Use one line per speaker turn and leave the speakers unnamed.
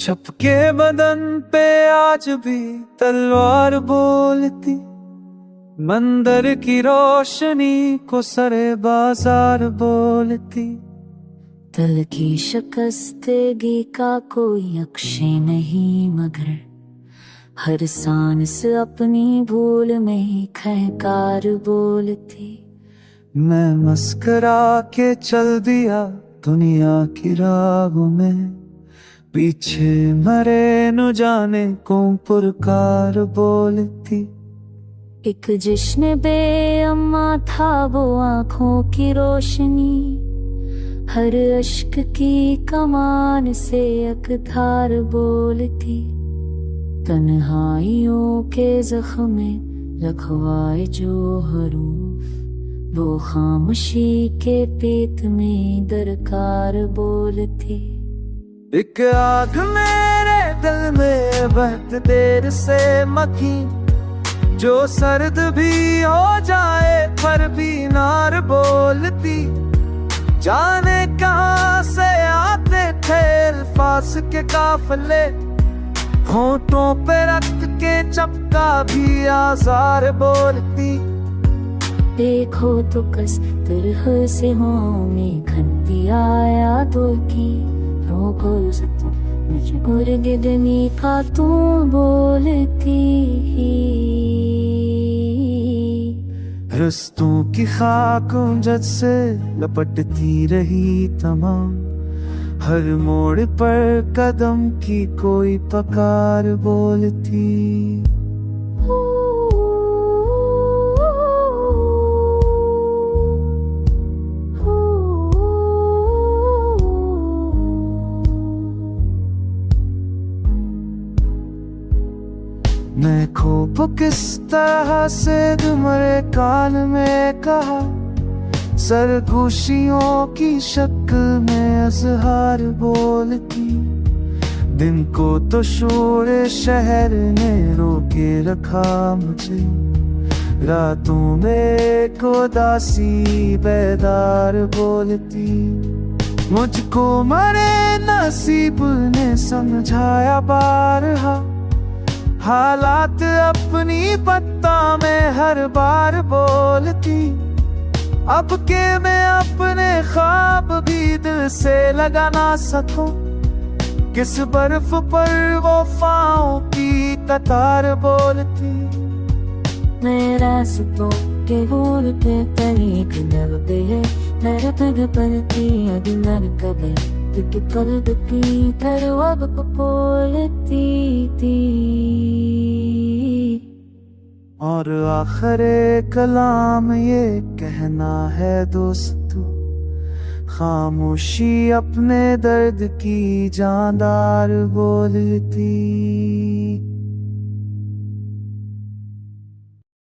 छपके बदन पे आज भी तलवार बोलती, मंदिर की रोशनी को सरे बाजार बोलती।
दिल की शिकस्तगी का कोई अक्षय नहीं, मगर हर सांस अपनी भूल में खहकार बोलती।
मैं मुस्कुरा के चल दिया दुनिया की राहों में, पीछे मरे न जाने को पुरकार बोलती।
एक जश्न बेअम्मा था वो आँखों की रोशनी, हर अश्क की कमान से एक धार बोलती। तन्हाइयों के जख्म में लखवाए जो हरूफ, वो खामोशी के पेट में दरकार बोलती।
एक आग मेरे दिल में बहत देर से मखी, जो सर्द भी हो जाए पर भी नार बोलती। जाने कहां से आते थे अल्फाज के काफले, होठों पे रक्त के चपका भी आजार बोलती।
देखो तो कस तरह से हो में खंती आया तो की रोको सकता मुझे गुरगिदनी का तू बोलती।
रस्तों की खाक जद से लपटती रही तमाम, हर मोड़ पर कदम की कोई पकार बोलती। मैं खूब किस तरह से तुम्हारे कान में कहा, सरगोशियों की शक्ल में अजहार बोलती। दिन को तो शोर शहर ने रोके रखा मुझे, रातों में को दासी बेदार बोलती। मुझको मरे नसीब ने समझाया बारहा, हालात अपनी पत्ता में हर बार बोलती। अब के मैं अपने ख्वाब भी दिल से लगा ना सकूं, किस बर्फ पर वफाओं की कतार बोलती।
मैं रास्तों के बोल पे तरीक दबते है, मेरे पग पलती अदिनर कबे कि पलती तरवब को बोलती थी।
और आखिरे कलाम ये कहना है दोस्तों, खामोशी अपने दर्द की जानदार बोलती।